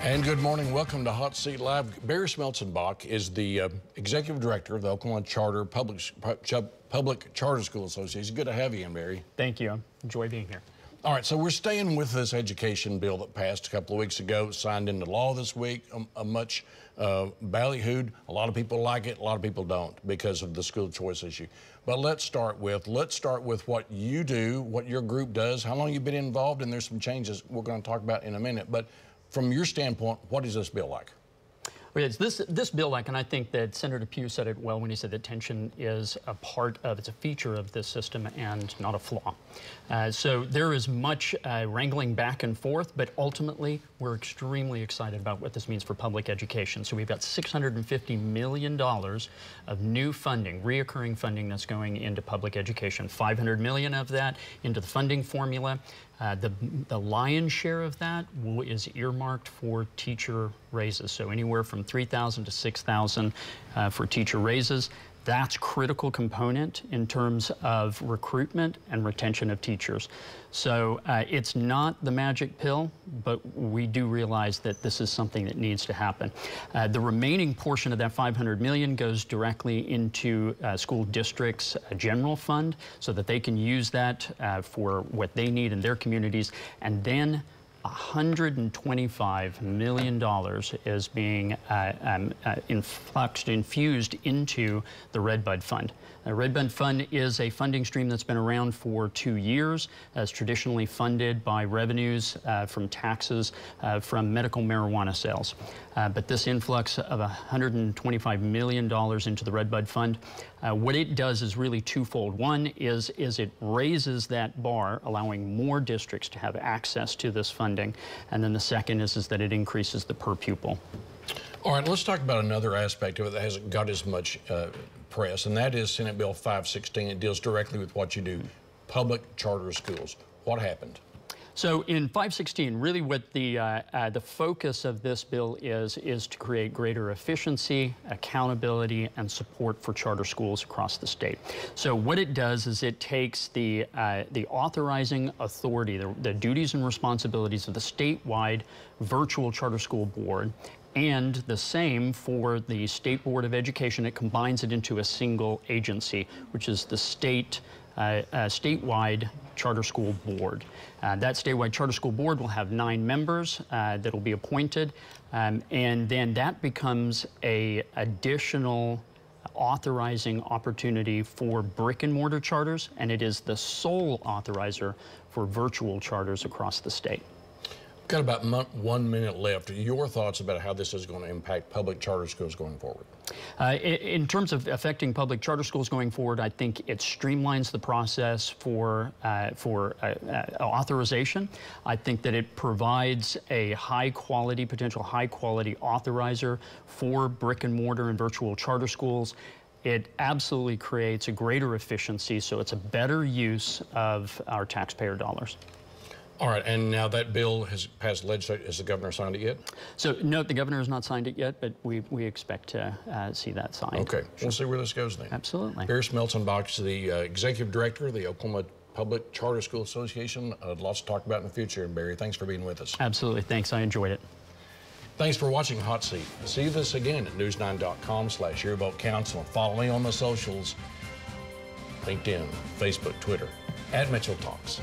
And good morning. Welcome to Hot Seat Live. Barry Schmelzenbach is the Executive Director of the Oklahoma Public Charter School Association. Good to have you in, Barry. Thank you. I enjoy being here. All right, so we're staying with this education bill that passed a couple of weeks ago, signed into law this week, a much ballyhooed. A lot of people like it, a lot of people don't because of the school choice issue. But let's start with what you do, what your group does, how long you've been involved, and there's some changes we're going to talk about in a minute. But from your standpoint, what is this bill like? Well, it's this bill like, and I think that Senator Pugh said it well when he said that tension is it's a feature of this system and not a flaw. So there is much wrangling back and forth, but ultimately we're extremely excited about what this means for public education. So we've got $650 million of new funding, reoccurring funding that's going into public education. $500 million of that into the funding formula. The lion's share of that is earmarked for teacher raises, so anywhere from $3,000 to $6,000 for teacher raises. That's a critical component in terms of recruitment and retention of teachers. So it's not the magic pill, but we do realize that this is something that needs to happen. The remaining portion of that $500 million goes directly into school districts' general fund so that they can use that for what they need in their communities. And then $125 million is being infused into the Redbud Fund. The Redbud Fund is a funding stream that's been around for 2 years. It's traditionally funded by revenues from taxes from medical marijuana sales. But this influx of $125 million into the Redbud Fund, what it does is really twofold. One is it raises that bar, allowing more districts to have access to this funding. And then the second is that it increases the per pupil. All right, let's talk about another aspect of it that hasn't got as much press, and that is Senate Bill 516. It deals directly with what you do, public charter schools. What happened? So in 516, really what the focus of this bill is to create greater efficiency, accountability, and support for charter schools across the state. So what it does is it takes the authorizing authority, the duties and responsibilities of the statewide virtual charter school board, and the same for the State Board of Education. It combines it into a single agency, which is the statewide charter school board. That statewide charter school board will have 9 members that will be appointed, and then that becomes an additional authorizing opportunity for brick and mortar charters, and it is the sole authorizer for virtual charters across the state. Got about 1 minute left. Your thoughts about how this is going to impact public charter schools going forward? In terms of affecting public charter schools going forward, I think it streamlines the process for authorization. I think that it provides a potential high quality authorizer for brick and mortar and virtual charter schools. It absolutely creates a greater efficiency, so it's a better use of our taxpayer dollars. All right, and now that bill has passed legislature. Has the governor signed it yet? So no, the governor has not signed it yet, but we expect to see that signed. Okay, we'll see where this goes then. Absolutely. Barry Schmelzenbach is the Executive Director of the Oklahoma Public Charter School Association. Lots to talk about in the future, and Barry, thanks for being with us. Absolutely, thanks, I enjoyed it. Thanks for watching Hot Seat. See this again at news9.com/YourVoteCounts. Follow me on the socials, LinkedIn, Facebook, Twitter, @MitchellTalks.